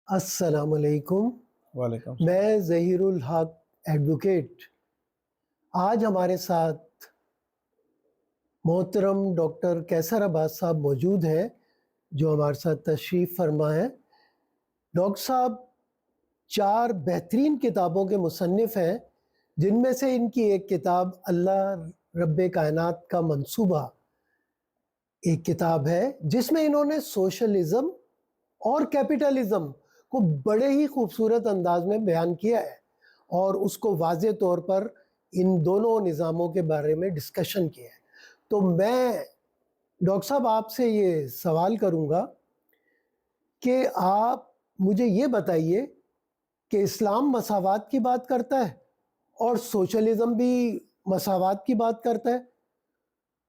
السلام علیکم. وعلیکم السلام. میں ظہیر الحق ایڈوکیٹ. آج ہمارے ساتھ محترم ڈاکٹر کیسر عباس صاحب موجود ہیں جو ہمارے ساتھ تشریف فرما ہے. ڈاکٹر صاحب 4 بہترین کتابوں کے مصنف ہیں، جن میں سے ان کی ایک کتاب اللہ رب کائنات کا منصوبہ ایک کتاب ہے، جس میں انہوں نے سوشلزم اور کیپٹلزم کو بڑے ہی خوبصورت انداز میں بیان کیا ہے اور اس کو واضح طور پر ان دونوں نظاموں کے بارے میں ڈسکشن کیا ہے. تو میں ڈاکٹر صاحب آپ سے یہ سوال کروں گا کہ آپ مجھے یہ بتائیے کہ اسلام مساوات کی بات کرتا ہے اور سوشلزم بھی مساوات کی بات کرتا ہے،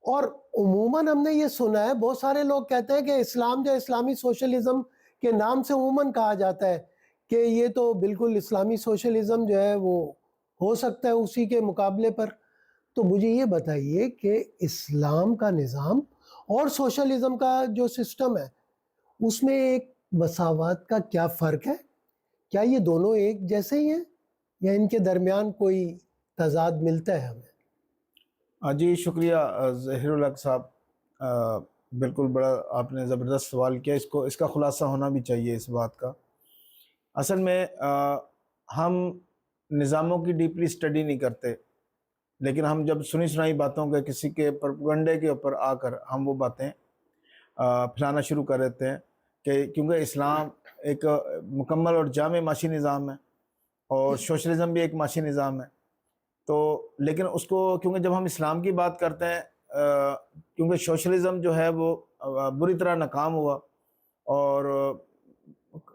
اور عموماً ہم نے یہ سنا ہے، بہت سارے لوگ کہتے ہیں کہ اسلام جو اسلامی سوشلزم کے نام سے عموماً کہا جاتا ہے کہ یہ تو بالکل اسلامی سوشلزم جو ہے وہ ہو سکتا ہے اسی کے مقابلے پر. تو مجھے یہ بتائیے کہ اسلام کا نظام اور سوشلزم کا جو سسٹم ہے اس میں ایک مساوات کا کیا فرق ہے؟ کیا یہ دونوں ایک جیسے ہی ہیں یا ان کے درمیان کوئی تضاد ملتا ہے ہمیں؟ جی شکریہ ظہیر الحق صاحب. بالکل بڑا آپ نے زبردست سوال کیا. اس کا خلاصہ ہونا بھی چاہیے اس بات کا. اصل میں ہم نظاموں کی ڈیپلی اسٹڈی نہیں کرتے، لیکن ہم جب سنی سنائی باتوں کے کسی کے پروپیگنڈے کے اوپر آ کر ہم وہ باتیں پھیلانا شروع کر دیتے ہیں کہ کیونکہ اسلام ایک مکمل اور جامع معاشی نظام ہے اور سوشلزم بھی ایک معاشی نظام ہے. تو لیکن اس کو کیونکہ جب ہم اسلام کی بات کرتے ہیں، کیونکہ سوشلزم جو ہے وہ بری طرح ناکام ہوا اور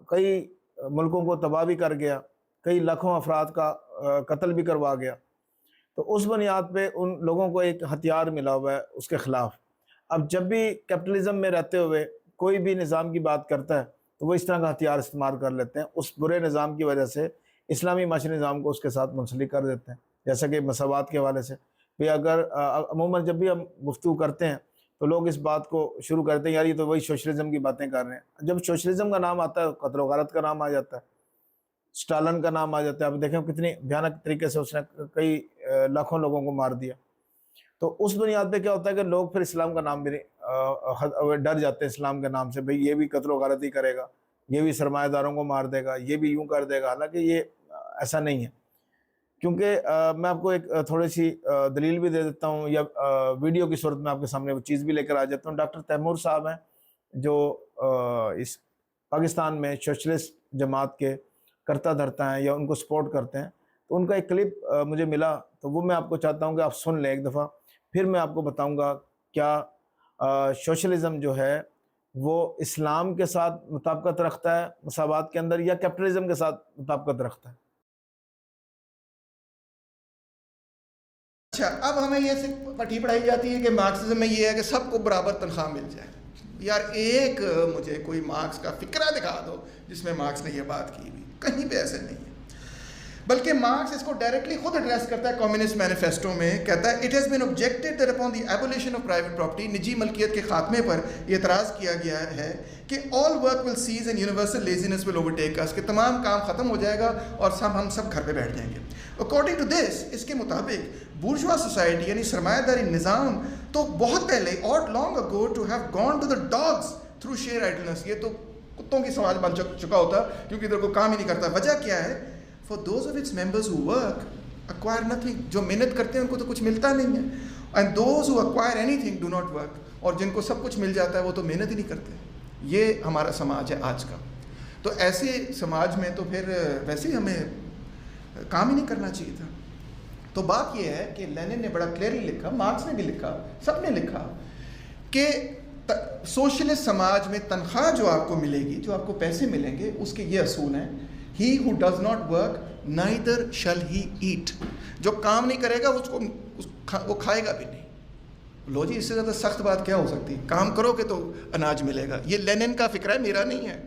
کئی ملکوں کو تباہ بھی کر گیا، کئی لاکھوں افراد کا قتل بھی کروا گیا. تو اس بنیاد پہ ان لوگوں کو ایک ہتھیار ملا ہوا ہے اس کے خلاف. اب جب بھی کیپٹلزم میں رہتے ہوئے کوئی بھی نظام کی بات کرتا ہے تو وہ اس طرح کا ہتھیار استعمال کر لیتے ہیں. اس برے نظام کی وجہ سے اسلامی معاشی نظام کو اس کے ساتھ منسلک کر دیتے ہیں، جیسا کہ مساوات کے حوالے سے بھی. اگر عموماً جب بھی ہم گفتگو کرتے ہیں تو لوگ اس بات کو شروع کرتے ہیں، یار یہ تو وہی سوشلزم کی باتیں کر رہے ہیں. جب سوشلزم کا نام آتا ہے قتل و غارت کا نام آ جاتا ہے، اسٹالن کا نام آ جاتا ہے. آپ دیکھیں کتنی بھیانک طریقے سے اس نے کئی لاکھوں لوگوں کو مار دیا. تو اس بنیاد پہ کیا ہوتا ہے کہ لوگ پھر اسلام کا نام بھی ڈر جاتے ہیں اسلام کے نام سے. بھئی یہ بھی قتل و غارت ہی کرے گا، یہ بھی سرمایہ داروں کو مار دے گا، یہ بھی یوں کر دے گا. حالانکہ یہ ایسا نہیں ہے، کیونکہ میں آپ کو ایک تھوڑی سی دلیل بھی دے دیتا ہوں، یا ویڈیو کی صورت میں آپ کے سامنے وہ چیز بھی لے کر آ جاتا ہوں. ڈاکٹر تیمور صاحب ہیں جو اس پاکستان میں سوشلسٹ جماعت کے کرتا دھرتا ہیں یا ان کو سپورٹ کرتے ہیں. تو ان کا ایک کلپ مجھے ملا، تو وہ میں آپ کو چاہتا ہوں کہ آپ سن لیں ایک دفعہ، پھر میں آپ کو بتاؤں گا کیا سوشلزم جو ہے وہ اسلام کے ساتھ مطابقت رکھتا ہے مساوات کے اندر، یا کیپٹلزم کے ساتھ مطابقت رکھتا ہے. اچھا، اب ہمیں یہ پٹی پڑھائی جاتی ہے کہ مارکسزم میں یہ ہے کہ سب کو برابر تنخواہ مل جائے. یار ایک مجھے کوئی مارکس کا فکرہ دکھا دو جس میں مارکس نے یہ بات کی ہوئی، کہیں پہ ایسے نہیں ہے. بلکہ مارکس اس کو ڈائریکٹلی خود ایڈریس کرتا ہے کمیونسٹ مینیفیسٹو میں. کہتا ہے it has been objected that upon the abolition of private property, نجی ملکیت کے خاتمے پر یہ اعتراض کیا گیا ہے کہ all work will cease and universal leisure will overtake us, کہ تمام کام ختم ہو جائے گا اور ہم سب گھر پہ بیٹھ جائیں گے. اکارڈنگ ٹو دس، اس کے مطابق بورژوا سوسائٹی یعنی سرمایہ داری نظام تو بہت پہلے اور long ago to have gone to the dogs through sheer idleness, یہ تو کتوں کی سماج بن چکا ہوتا کیونکہ ادھر کو کام ہی نہیں کرتا. وجہ کیا ہے؟ For those of its members who work acquire nothing. جو محنت کرتے ہیں ان کو تو کچھ ملتا نہیں ہے. And those who acquire anything do not work. اور جن کو سب کچھ مل جاتا ہے وہ تو محنت ہی نہیں کرتے. یہ ہمارا سماج ہے آج کا. تو ایسے سماج میں تو پھر ویسے ہی ہمیں کام ہی نہیں کرنا چاہیے تھا. تو بات یہ ہے کہ لینن نے بڑا کلیئرلی لکھا، مارکس نے بھی لکھا، سب نے لکھا کہ سوشلسٹ سماج میں تنخواہ جو آپ کو ملے گی، جو آپ کو پیسے ملیں گے، اس کے یہ اصول ہیں. He who does not work, neither shall he eat. جو کام نہیں کرے گا وہ کھائے گا بھی نہیں. لو جی، اس سے زیادہ سخت بات کیا ہو سکتی؟ کام کرو گے تو اناج ملے گا. یہ لینن کا فکر ہے، میرا نہیں ہے.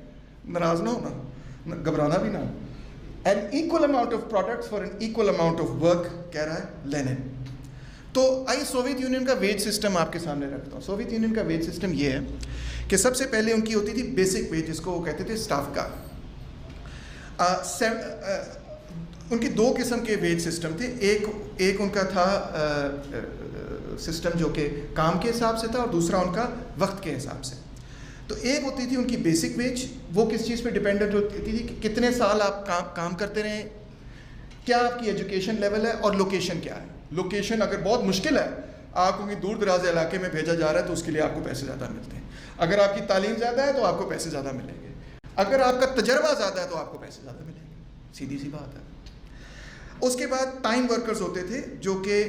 ناراض نہ ہونا، گھبرانا بھی نہ. An equal amount of products for an equal amount of work کہہ رہا ہے لینن. تو آئیے سوویت یونین کا ویج سسٹم آپ کے سامنے رکھتا ہوں. سوویت یونین کا ویج سسٹم یہ ہے کہ سب سے پہلے ان کی ہوتی تھی بیسک ویج، جس کو وہ کہتے تھے اسٹاف کا. ان کی دو قسم کے ویج سسٹم تھے. ایک ان کا تھا سسٹم جو کہ کام کے حساب سے تھا اور دوسرا ان کا وقت کے حساب سے. تو ایک ہوتی تھی ان کی بیسک ویج, وہ کس چیز پہ ڈیپینڈنٹ ہوتی تھی کہ کتنے سال آپ کام کرتے رہیں, کیا آپ کی ایجوکیشن لیول ہے اور لوکیشن کیا ہے. لوکیشن اگر بہت مشکل ہے, آپ کو دور دراز علاقے میں بھیجا جا رہا ہے تو اس کے لیے آپ کو پیسے زیادہ ملتے ہیں. اگر آپ کی تعلیم زیادہ ہے تو آپ کو پیسے زیادہ ملیں گے. اگر آپ کا تجربہ زیادہ ہے تو آپ کو پیسے زیادہ ملیں گے. سیدھی سی بات ہے. اس کے بعد ٹائم ورکرز ہوتے تھے جو کہ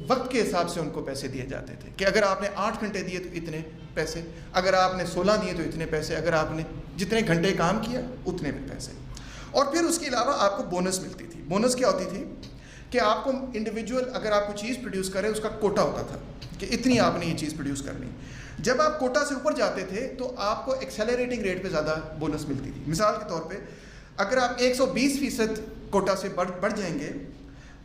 وقت کے حساب سے ان کو پیسے دیے جاتے تھے کہ اگر آپ نے 8 گھنٹے دیے تو اتنے پیسے, اگر آپ نے 16 دیے تو اتنے پیسے, اگر آپ نے جتنے گھنٹے کام کیا اتنے پیسے. اور پھر اس کے علاوہ آپ کو بونس ملتی تھی. بونس کیا ہوتی تھی کہ آپ کو انڈیویجول اگر آپ کو چیز پروڈیوس کرے اس کا کوٹا ہوتا تھا کہ اتنی آپ نے یہ چیز پروڈیوس کرنی. جب آپ کوٹا سے اوپر جاتے تھے تو آپ کو ایکسیلریٹنگ ریٹ پہ زیادہ بونس ملتی تھی. مثال کے طور پہ اگر آپ 120% کوٹا سے بڑھ جائیں گے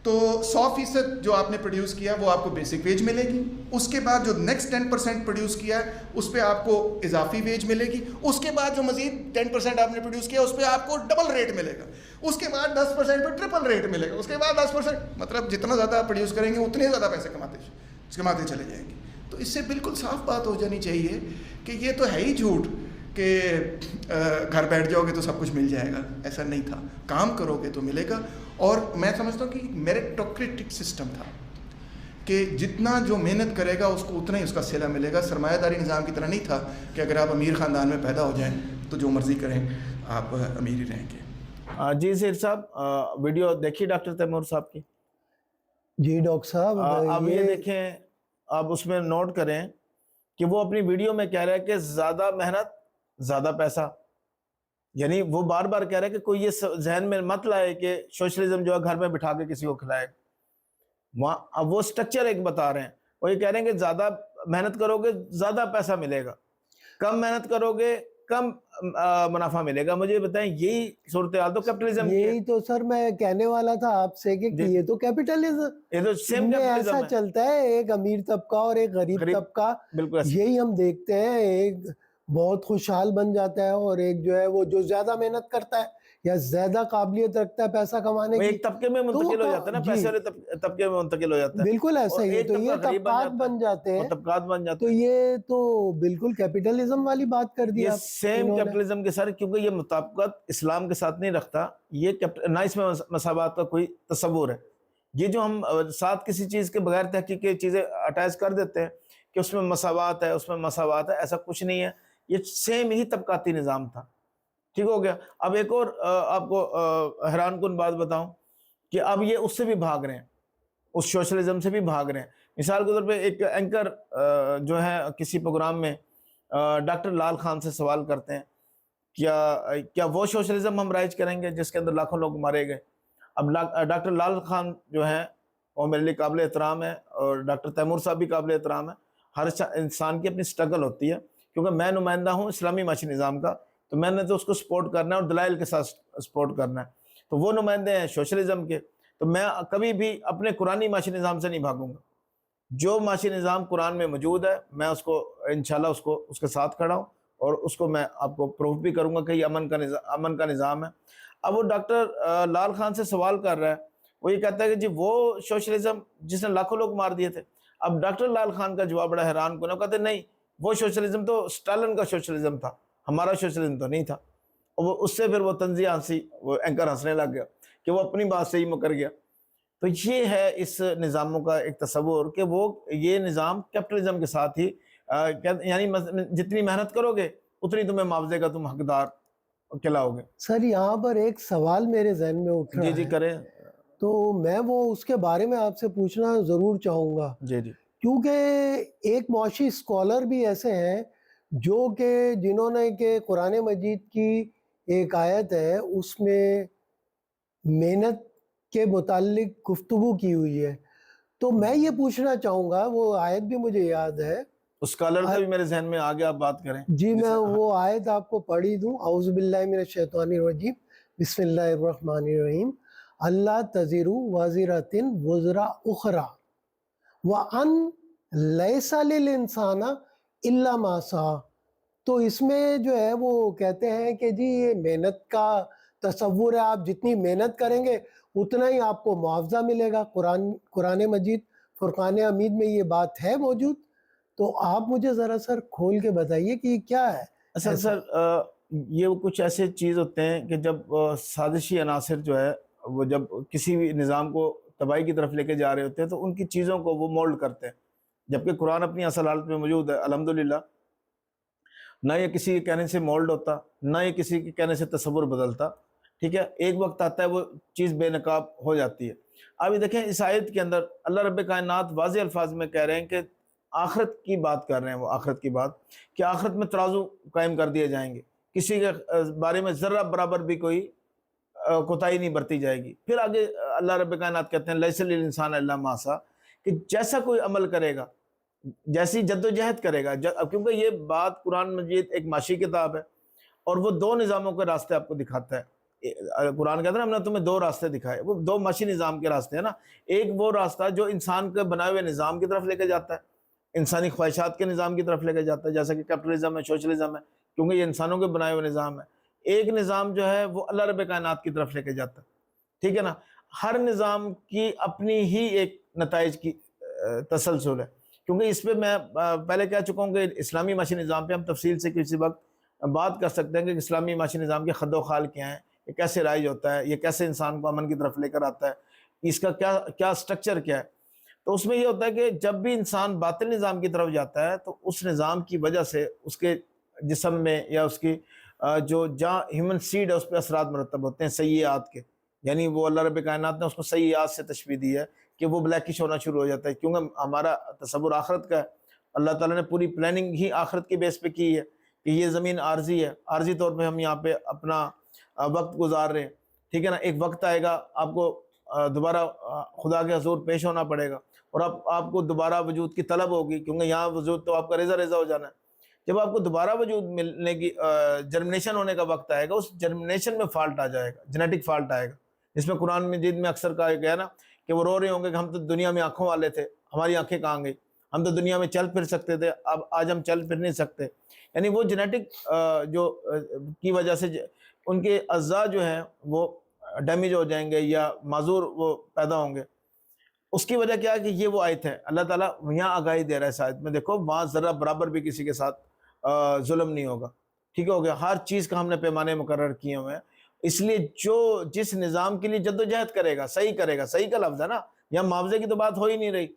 تو 100% جو آپ نے پروڈیوس کیا وہ آپ کو بیسک ویج ملے گی. اس کے بعد جو نیکسٹ 10% پروڈیوس کیا ہے اس پہ آپ کو اضافی ویج ملے گی. اس کے بعد جو مزید 10% آپ نے پروڈیوس کیا اس پہ آپ کو ڈبل ریٹ ملے گا. اس کے بعد 10% پہ ٹرپل ریٹ ملے گا. اس کے بعد 10%, مطلب جتنا زیادہ آپ پروڈیوس کریں گے اتنے زیادہ پیسے کماتے چلے جائیں گے. تو اس سے بالکل صاف بات ہو جانی چاہیے کہ یہ تو ہے ہی جھوٹ کہ گھر بیٹھ جاؤ گے تو سب کچھ مل جائے گا. ایسا نہیں تھا. کام کرو گے تو ملے گا. اور میں سمجھتا ہوں کہ میریٹوکریٹک سسٹم تھا کہ جتنا جو محنت کرے گا اس کو اتنا ہی اس کا صلہ ملے گا. سرمایہ داری نظام کی طرح نہیں تھا کہ اگر آپ امیر خاندان میں پیدا ہو جائیں تو جو مرضی کریں آپ امیر ہی رہیں گے. جی سیر صاحب, ویڈیو دیکھیے ڈاکٹر تیمور صاحب کی. جی ڈاکٹر صاحب, آپ یہ دیکھیں, آپ اس میں نوٹ کریں کہ وہ اپنی ویڈیو میں کہہ رہے ہیں کہ زیادہ محنت زیادہ پیسہ. یعنی وہ بار بار کہہ رہے ہیں کہ کوئی یہ ذہن میں مت لائے کہ سوشلزم جو ہے گھر میں بٹھا کے کسی کو کھلائے. اب وہ سٹرکچر ایک بتا رہے ہیں. وہ یہ کہہ رہے ہیں کہ زیادہ محنت کرو گے زیادہ پیسہ ملے گا, کم محنت کرو گے کم منافع ملے گا. مجھے بتائیں یہی صورتحال تو کیپٹلزم کی ہے. یہی تو سر میں کہنے والا تھا آپ سے کہ یہ تو کیپٹلزم یہ تو سیم میں کیپٹلزم ایسا ہے. چلتا ہے, ایک امیر طبقہ اور ایک غریب طبقہ, بالکل ایسا. یہی ہم دیکھتے ہیں. ایک بہت خوشحال بن جاتا ہے اور ایک جو ہے وہ جو زیادہ محنت کرتا ہے یا زیادہ قابلیت رکھتا ہے پیسہ کمانے کی, ایک طبقے میں منتقل ہو جاتا ہے نا, پیسے والے طبقے میں منتقل ہو جاتا ہے. بالکل ایسا ہی ہے. تو یہ طبقات بن جاتے ہیں, طبقات بن جاتے تو ہیں. یہ تو بالکل کیپٹلزم والی بات کر دی یہ آپ. سیم کیپٹلزم کے سر, کیونکہ یہ مطابقت اسلام کے ساتھ نہیں رکھتا. یہ نہ اس میں مساوات کا کوئی تصور ہے. یہ جو ہم ساتھ کسی چیز کے بغیر تحقیق کی چیزیں اٹیچ کر دیتے ہیں کہ اس میں مساوات ہے, اس میں مساوات ہے, ایسا کچھ نہیں ہے. یہ سیم ہی طبقاتی نظام تھا. ٹھیک ہو گیا. اب ایک اور آپ کو حیران کن بات بتاؤں کہ اب یہ اس سے بھی بھاگ رہے ہیں, اس سوشلزم سے بھی بھاگ رہے ہیں. مثال کے طور پہ ایک اینکر جو ہے کسی پروگرام میں ڈاکٹر لال خان سے سوال کرتے ہیں کیا وہ سوشلزم ہم رائج کریں گے جس کے اندر لاکھوں لوگ مارے گئے. اب ڈاکٹر لال خان جو ہیں وہ میرے لیے قابل احترام ہے, اور ڈاکٹر تیمور صاحب بھی قابل احترام ہے. ہر انسان کی اپنی سٹرگل ہوتی ہے, کیونکہ میں نمائندہ ہوں اسلامی معاشی نظام کا, تو میں نے تو اس کو سپورٹ کرنا ہے اور دلائل کے ساتھ سپورٹ کرنا ہے. تو وہ نمائندے ہیں سوشلزم کے, تو میں کبھی بھی اپنے قرآنی معاشی نظام سے نہیں بھاگوں گا. جو معاشی نظام قرآن میں موجود ہے میں اس کو انشاءاللہ اس کے ساتھ کھڑا ہوں, اور اس کو میں آپ کو پروف بھی کروں گا کہ یہ امن کا نظام ہے. اب وہ ڈاکٹر لال خان سے سوال کر رہا ہے, وہ یہ کہتا ہے کہ جی وہ سوشلزم جس نے لاکھوں لوگ مار دیے تھے. اب ڈاکٹر لال خان کا جواب بڑا حیران کن ہے. وہ کہتے ہیں نہیں, وہ سوشلزم تو اسٹالن کا سوشلزم تھا, ہمارا سوشلزم تو نہیں تھا. اور اس سے پھر وہ طنزیہ ہنسی, وہ اینکر ہنسنے لگ گیا کہ وہ اپنی بات سے ہی مکر گیا. تو یہ ہے اس نظاموں کا ایک تصور کہ وہ یہ نظام کیپٹلزم کے ساتھ ہی یعنی جتنی محنت کرو گے اتنی تمہیں معاوضے کا تم حقدار کہلاؤ گے. سر یہاں پر ایک سوال میرے ذہن میں اٹھ رہا ہے. جی کریں. تو میں وہ اس کے بارے میں آپ سے پوچھنا ضرور چاہوں گا. جی کیونکہ ایک معاشی اسکالر بھی ایسے ہیں جو کہ جنہوں نے کہ قرآن مجید کی ایک آیت ہے اس میں محنت کے متعلق گفتگو کی ہوئی ہے. تو میں یہ پوچھنا چاہوں گا, وہ آیت بھی مجھے یاد ہے, اسکالر کا بھی میرے ذہن میں آگے آپ بات کریں. جی میں وہ آیت آپ کو پڑھی دوں. اعوذ باللہ من الشیطان الرجیم, بسم اللہ الرحمن الرحیم. اللہ تزر وازرۃ وزر اخری وان لیس للانسان الا ما سعی. تو اس میں جو ہے وہ کہتے ہیں کہ جی یہ محنت کا تصور ہے آپ جتنی محنت کریں گے اتنا ہی آپ کو معاوضہ ملے گا. قرآن مجید فرقان حمید میں یہ بات ہے موجود. تو آپ مجھے ذرا سر کھول کے بتائیے کہ یہ کیا ہے. اصل سر یہ کچھ ایسے چیز ہوتے ہیں کہ جب سازشی عناصر جو ہے وہ جب کسی بھی نظام کو تباہی کی طرف لے کے جا رہے ہوتے ہیں تو ان کی چیزوں کو وہ مولڈ کرتے ہیں، جبکہ قرآن اپنی اصل حالت میں موجود ہے الحمدللہ. نہ یہ کسی کے کہنے سے مولڈ ہوتا، نہ یہ کسی کے کہنے سے تصور بدلتا. ٹھیک ہے، ایک وقت آتا ہے وہ چیز بے نقاب ہو جاتی ہے. ابھی دیکھیں اس آیت کے اندر اللہ رب کائنات واضح الفاظ میں کہہ رہے ہیں کہ آخرت کی بات کر رہے ہیں، وہ آخرت کی بات کہ آخرت میں ترازو قائم کر دیے جائیں گے، کسی کے بارے میں ذرہ برابر بھی کوئی کوتاہی نہیں برتی جائے گی. پھر آگے اللہ رب کائنات کہتے ہیں لیس للانسان الا ما سعی، کہ جیسا کوئی عمل کرے گا، جیسی جد و جہد کرے گا، کیونکہ یہ بات قرآن مجید ایک معاشی کتاب ہے اور وہ دو نظاموں کے راستے آپ کو دکھاتا ہے. قرآن کہتا ہے ہم نے تمہیں دو راستے دکھائے، وہ دو معاشی نظام کے راستے ہیں نا. ایک وہ راستہ جو انسان کے بنائے ہوئے نظام کی طرف لے کے جاتا ہے، انسانی خواہشات کے نظام کی طرف لے کے جاتا ہے، جیسا کہ کیپٹلزم ہے، سوشلزم ہے، کیونکہ یہ انسانوں کے بنائے ہوئے نظام ہے. ایک نظام جو ہے وہ اللہ رب کائنات کی طرف لے کے جاتا ہے. ٹھیک ہے نا. ہر نظام کی اپنی ہی ایک نتائج کی تسلسل ہے، کیونکہ اس پہ میں پہلے کہہ چکا ہوں کہ اسلامی معاشی نظام پہ ہم تفصیل سے کسی وقت بات کر سکتے ہیں کہ اسلامی معاشی نظام کے خد و خال کیا ہیں، یہ کیسے رائج ہوتا ہے، یہ کیسے انسان کو امن کی طرف لے کر آتا ہے، اس کا کیا سٹرکچر کیا ہے. تو اس میں یہ ہوتا ہے کہ جب بھی انسان باطل نظام کی طرف جاتا ہے تو اس نظام کی وجہ سے اس کے جسم میں یا اس کی جو جہاں ہیومن سیڈ ہے اس پہ اثرات مرتب ہوتے ہیں سیئات کے. یعنی وہ اللہ رب کائنات نے اس کو سیئات سے تشبیہ دی ہے کہ وہ بلیکش ہونا شروع ہو جاتا ہے، کیونکہ ہمارا تصور آخرت کا ہے. اللہ تعالیٰ نے پوری پلاننگ ہی آخرت کے بیس پہ کی ہے کہ یہ زمین عارضی ہے، عارضی طور پہ ہم یہاں پہ اپنا وقت گزار رہے ہیں. ٹھیک ہے نا. ایک وقت آئے گا آپ کو دوبارہ خدا کے حضور پیش ہونا پڑے گا اور آپ کو دوبارہ وجود کی طلب ہوگی، کیونکہ یہاں وجود تو آپ کا ریزہ ہو جانا ہے. جب آپ کو دوبارہ وجود ملنے کی جرمنیشن ہونے کا وقت آئے گا، اس جرمنیشن میں فالٹ آ جائے گا، جینیٹک فالٹ آئے گا، جس میں قرآن مجید میں اکثر کہا گیا نا کہ وہ رو رہے ہوں گے کہ ہم تو دنیا میں آنکھوں والے تھے، ہماری آنکھیں کہاں گئی، ہم تو دنیا میں چل پھر سکتے تھے، اب آج ہم چل پھر نہیں سکتے. یعنی وہ جینیٹک جو کی وجہ سے ان کے اعضاء جو ہیں وہ ڈیمیج ہو جائیں گے یا معذور وہ پیدا ہوں گے. اس کی وجہ کیا ہے کہ یہ وہ آیت ہے. اللہ تعالیٰ یہاں آگاہی دے رہا ہے اس آیت میں، دیکھو وہاں ذرا برابر بھی کسی کے ساتھ ظلم نہیں ہوگا. ٹھیک ہو گیا. ہر چیز کا ہم نے پیمانے مقرر کیے ہوئے ہیں. اس لیے جس نظام کے لیے جد و جہد کرے گا، صحیح کرے گا، صحیح کا لفظ ہے نا، یہاں معاوضے کی تو بات ہو ہی نہیں رہی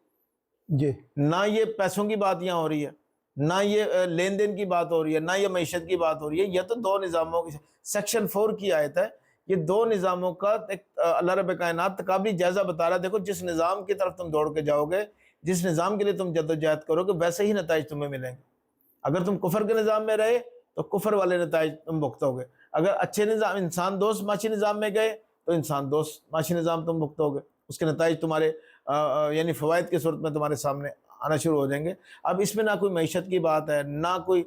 جی. نہ یہ پیسوں کی بات یہاں ہو رہی ہے، نہ یہ لین دین کی بات ہو رہی ہے، نہ یہ معیشت کی بات ہو رہی ہے. یہ تو دو نظاموں کی سیکشن 4 کی آیت ہے. یہ دو نظاموں کا اللہ رب کائنات تقابلی جائزہ بتا رہا ہے. دیکھو جس نظام کی طرف تم دوڑ کے جاؤ گے، جس نظام کے لیے تم جد و جہد کرو گے، ویسے ہی نتائج تمہیں ملیں گے. اگر تم کفر کے نظام میں رہے تو کفر والے نتائج تم بھگتو گے. اگر اچھے نظام، انسان دوست معاشی نظام میں گئے تو انسان دوست معاشی نظام تم بھگتو گے. اس کے نتائج تمہارے یعنی فوائد کی صورت میں تمہارے سامنے آنا شروع ہو جائیں گے. اب اس میں نہ کوئی معیشت کی بات ہے، نہ کوئی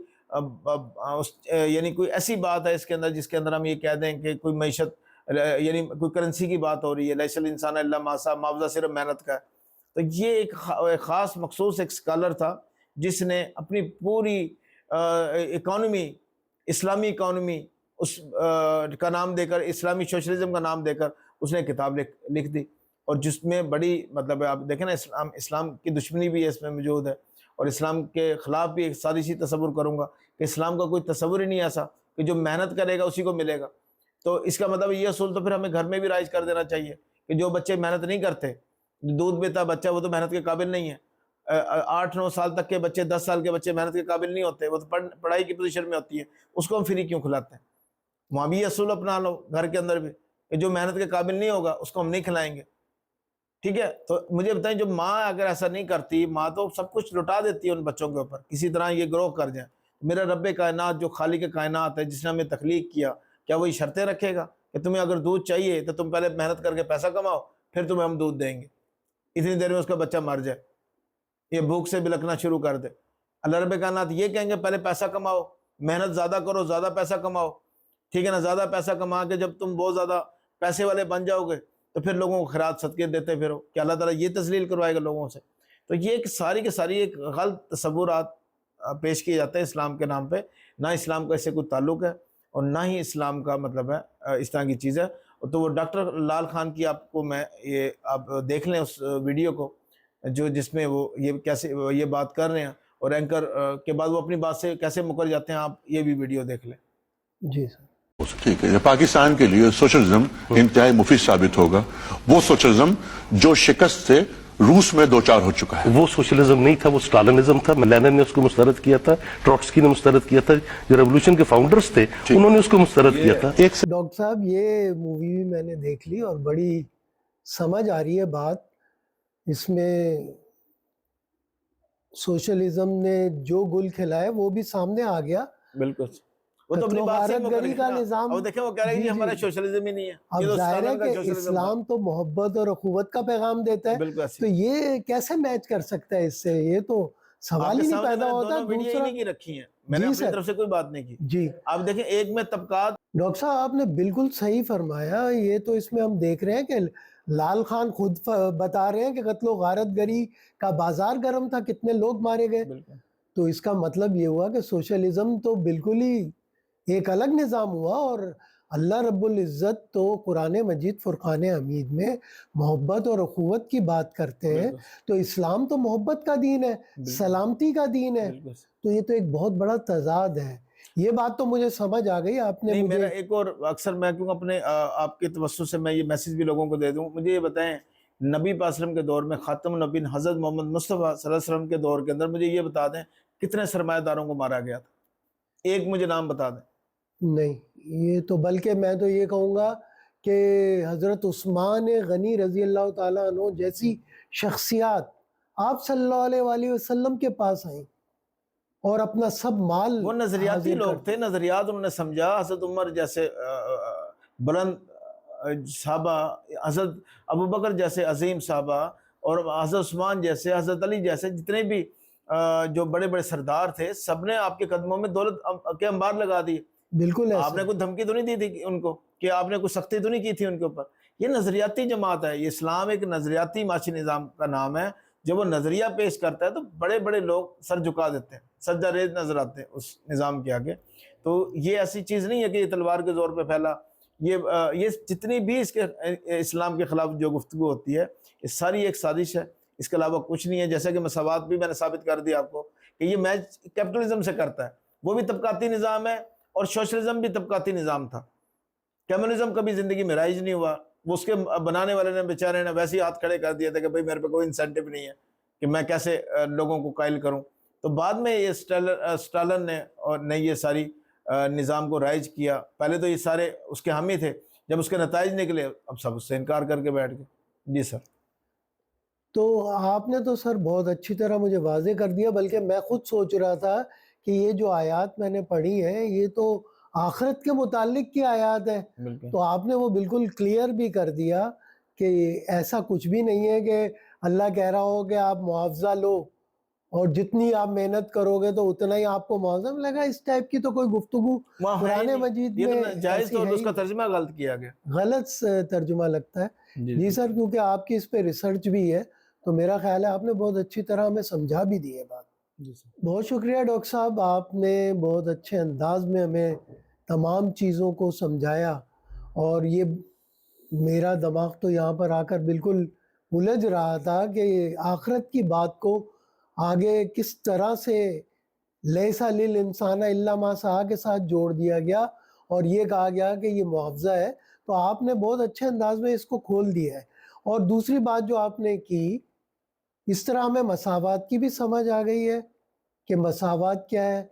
یعنی کوئی ایسی بات ہے اس کے اندر جس کے اندر ہم یہ کہہ دیں کہ کوئی معیشت یعنی کوئی کرنسی کی بات ہو رہی ہے. لیس الانسان الا ما سعی، معاوضہ صرف محنت کا ہے. تو یہ ایک خاص مخصوص ایک اسکالر تھا جس نے اپنی پوری اکانومی، اسلامی اکانومی اس کا نام دے کر، اسلامی سوشلزم کا نام دے کر اس نے کتاب لکھ دی. اور جس میں بڑی مطلب آپ دیکھیں نا اسلام کی دشمنی بھی اس میں موجود ہے، اور اسلام کے خلاف بھی ایک سازشی تصور کروں گا کہ اسلام کا کوئی تصور ہی نہیں ایسا کہ جو محنت کرے گا اسی کو ملے گا. تو اس کا مطلب یہ اصول تو پھر ہمیں گھر میں بھی رائج کر دینا چاہیے کہ جو بچے محنت نہیں کرتے، دودھ پیتا بچہ وہ تو محنت کے قابل نہیں ہے. 8-9 سال تک کے بچے، 10 سال کے بچے محنت کے قابل نہیں ہوتے، وہ تو پڑھائی کی پوزیشن میں ہوتی ہے، اس کو ہم فری کیوں کھلاتے ہیں؟ وہاں بھی اصول اپنا لو گھر کے اندر بھی کہ جو محنت کے قابل نہیں ہوگا اس کو ہم نہیں کھلائیں گے. ٹھیک ہے. تو مجھے بتائیں جو ماں اگر ایسا نہیں کرتی، ماں تو سب کچھ لٹا دیتی ہے ان بچوں کے اوپر، کسی طرح یہ گروہ کر جائیں. میرا رب کائنات جو خالق کائنات ہے، جس نے ہمیں تخلیق کیا، کیا وہی شرطیں رکھے گا کہ تمہیں اگر دودھ چاہیے تو تم پہلے محنت کر کے پیسہ کماؤ پھر تمہیں ہم دودھ دیں گے؟ اتنی دیر میں اس کا بچہ مر جائے، یہ بھوک سے بلکنا شروع کر دے. اللہ رب کائنات یہ کہیں گے پہلے پیسہ کماؤ، محنت زیادہ کرو، زیادہ پیسہ کماؤ. ٹھیک ہے نا. زیادہ پیسہ کما کے جب تم بہت زیادہ پیسے والے بن جاؤ گے تو پھر لوگوں کو خیرات صدقے دیتے پھرو کہ اللہ تعالیٰ یہ تذلیل کروائے گا لوگوں سے. تو یہ ایک ساری کی ساری ایک غلط تصورات پیش کیے جاتے ہیں اسلام کے نام پہ. نہ اسلام کا اس سے کوئی تعلق ہے، اور نہ ہی اسلام کا مطلب ہے اس طرح کی چیز ہے. تو وہ ڈاکٹر لال خان کی آپ کو میں یہ آپ دیکھ لیں اس ویڈیو کو جس میں وہ یہ کیسے یہ بات کر رہے ہیں اور اینکر کے بعد وہ اپنی بات سے کیسے مکر جاتے ہیں. آپ یہ بھی ویڈیو دیکھ لیں. جی سر. ٹھیک ہے. پاکستان کے لیے سوشلزم انتہائی مفید ثابت ہوگا. وہ سوشلزم جو شکست سے روس میں دو چار ہو چکا ہے. وہ سوشلزم نہیں تھا, وہ اسٹالنزم تھا. لینن نے اس کو مسترد کیا تھا, ٹروٹسکی نے مسترد کیا تھا. جو ریولوشن کے فاؤنڈرز تھے انہوں نے اس کو مسترد کیا تھا. ایک ڈاکٹر صاحب یہ مووی بھی میں نے دیکھ لی اور بڑی سمجھ آ رہی ہے بات. اس میں سوشلزم نے جو گل کھلایا وہ بھی سامنے آ گیا. بالکل وہ تو اپنی بات سے غارت گری کا نظام. اور دیکھیں وہ کہہ رہے ہیں کہ ہمارا سوشلزم ہی نہیں ہے. اب ظاہر ہے کہ اسلام تو محبت اور اخوت کا پیغام دیتا ہے, بالکل تو یہ کیسے میچ کر سکتا ہے اس سے؟ یہ تو سوال ہی نہیں پیدا ہوتا. دوسرا نہیں کی رکھی ہیں میں نے اپنی طرف سے کوئی بات نہیں کی. جی آپ دیکھیں ایک میں طبقات. ڈاکٹر صاحب آپ نے بالکل صحیح فرمایا. یہ تو اس میں ہم دیکھ رہے ہیں کہ لال خان خود بتا رہے ہیں کہ قتل و غارت گری کا بازار گرم تھا, کتنے لوگ مارے گئے. تو اس کا مطلب یہ ہوا کہ سوشلزم تو بالکل ہی ایک الگ نظام ہوا. اور اللہ رب العزت تو قرآن مجید فرقان حمید میں محبت اور اخوت کی بات کرتے ہیں. تو اسلام تو محبت کا دین ہے, سلامتی کا دین ہے. تو یہ تو ایک بہت بڑا تضاد ہے. یہ بات تو مجھے سمجھ آ گئی. آپ نے نہیں مجھے میرا ایک اور اکثر میں کیوں اپنے آپ کے توسط سے میں یہ میسیج بھی لوگوں کو دے دوں. مجھے یہ بتائیں نبی پاک صلی اللہ علیہ وسلم کے دور میں خاتم النبیین حضرت محمد مصطفیٰ صلی اللہ علیہ وسلم کے دور کے اندر مجھے یہ بتا دیں کتنے سرمایہ داروں کو مارا گیا تھا؟ ایک مجھے نام بتا دیں. نہیں, یہ تو بلکہ میں تو یہ کہوں گا کہ حضرت عثمان غنی رضی اللہ تعالیٰ عنہ جیسی شخصیات آپ صلی اللہ علیہ وآلہ وسلم کے پاس آئیں اور اپنا سب مال. وہ نظریاتی لوگ تھے, نظریات انہوں نے سمجھا. حضرت عمر جیسے بلند صحابہ, حضرت ابوبکر جیسے عظیم صحابہ, اور حضرت عثمان جیسے, حضرت علی جیسے جتنے بھی جو بڑے بڑے سردار تھے, سب نے آپ کے قدموں میں دولت کے انبار لگا دیے. بالکل آپ نے کوئی دھمکی تو نہیں دی تھی ان کو کہ آپ نے کوئی سختی تو نہیں کی تھی ان کے اوپر. یہ نظریاتی جماعت ہے. یہ اسلام ایک نظریاتی معاشی نظام کا نام ہے. جب وہ نظریہ پیش کرتا ہے تو بڑے بڑے لوگ سر جھکا دیتے ہیں, سجدہ ریز نظر آتے ہیں اس نظام کے آگے. تو یہ ایسی چیز نہیں ہے کہ یہ تلوار کے زور پہ پھیلا. یہ جتنی بھی اس کے اسلام کے خلاف جو گفتگو ہوتی ہے یہ ساری ایک سازش ہے, اس کے علاوہ کچھ نہیں ہے. جیسا کہ مساوات بھی میں نے ثابت کر دیا آپ کو کہ یہ میچ کیپٹلزم سے کرتا ہے. وہ بھی طبقاتی نظام ہے اور سوشلزم بھی طبقاتی نظام تھا. کمیونزم کبھی زندگی میں رائج نہیں ہوا. وہ اس کے بنانے والے نے بیچارے نے ویسے ہی ہاتھ کھڑے کر دیے تھے کہ بھئی میرے پہ کوئی انسینٹیو نہیں ہے کہ میں کیسے لوگوں کو قائل کروں. تو بعد میں یہ اسٹالن نے یہ ساری نظام کو رائج کیا. پہلے تو یہ سارے اس کے حامی تھے, جب اس کے نتائج نکلے اب سب اس سے انکار کر کے بیٹھ گئے. جی سر. تو آپ نے تو سر بہت اچھی طرح مجھے واضح کر دیا, بلکہ میں خود سوچ رہا تھا کہ یہ جو آیات میں نے پڑھی ہیں یہ تو آخرت کے متعلق کی آیات ہے. تو آپ نے وہ بالکل کلیئر بھی کر دیا کہ ایسا کچھ بھی نہیں ہے کہ اللہ کہہ رہا ہو کہ آپ معاوضہ لو اور جتنی آپ محنت کرو گے تو اتنا ہی آپ کو معاوضہ ملے گا. اس ٹائپ کی تو کوئی گفتگو قرآن مجید میں جائز طور پر اس کا ترجمہ غلط کیا گیا, غلط ترجمہ لگتا ہے. جی سر, کیونکہ آپ کی اس پہ ریسرچ بھی ہے تو میرا خیال ہے آپ نے بہت اچھی طرح ہمیں سمجھا بھی دی ہے بات. بہت شکریہ ڈاکٹر صاحب, آپ نے بہت اچھے انداز میں ہمیں تمام چیزوں کو سمجھایا. اور یہ میرا دماغ تو یہاں پر آ کر بالکل الجھ رہا تھا کہ آخرت کی بات کو آگے کس طرح سے لیسا للانسان الا ما سعی کے ساتھ جوڑ دیا گیا اور یہ کہا گیا کہ یہ معاوضہ ہے. تو آپ نے بہت اچھے انداز میں اس کو کھول دیا ہے. اور دوسری بات جو آپ نے کی, اس طرح ہمیں مساوات کی بھی سمجھ آ گئی ہے کہ مساوات کیا ہے,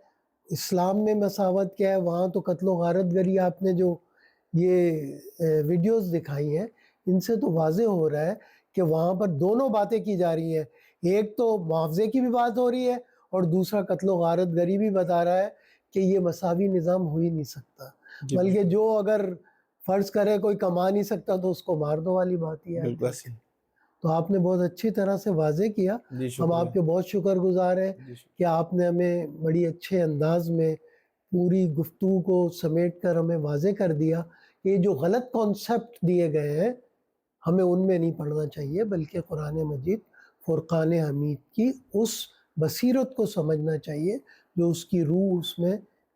اسلام میں مساوات کیا ہے. وہاں تو قتل و غارت گری آپ نے جو یہ ویڈیوز دکھائی ہیں ان سے تو واضح ہو رہا ہے کہ وہاں پر دونوں باتیں کی جا رہی ہیں. ایک تو معاوضے کی بھی بات ہو رہی ہے اور دوسرا قتل و غارت گری بھی بتا رہا ہے کہ یہ مساوی نظام ہو ہی نہیں سکتا. بلکہ جو اگر فرض کرے کوئی کما نہیں سکتا تو اس کو مار دو والی بات ہی ہے. تو آپ نے بہت اچھی طرح سے واضح کیا. ہم آپ کے بہت شکر گزار ہیں کہ آپ نے ہمیں بڑی اچھے انداز میں پوری گفتگو کو سمیٹ کر ہمیں واضح کر دیا کہ یہ جو غلط کانسیپٹ دیے گئے ہیں ہمیں ان میں نہیں پڑھنا چاہیے, بلکہ قرآن مجید فرقان حمید کی اس بصیرت کو سمجھنا چاہیے جو اس کی روح اس میں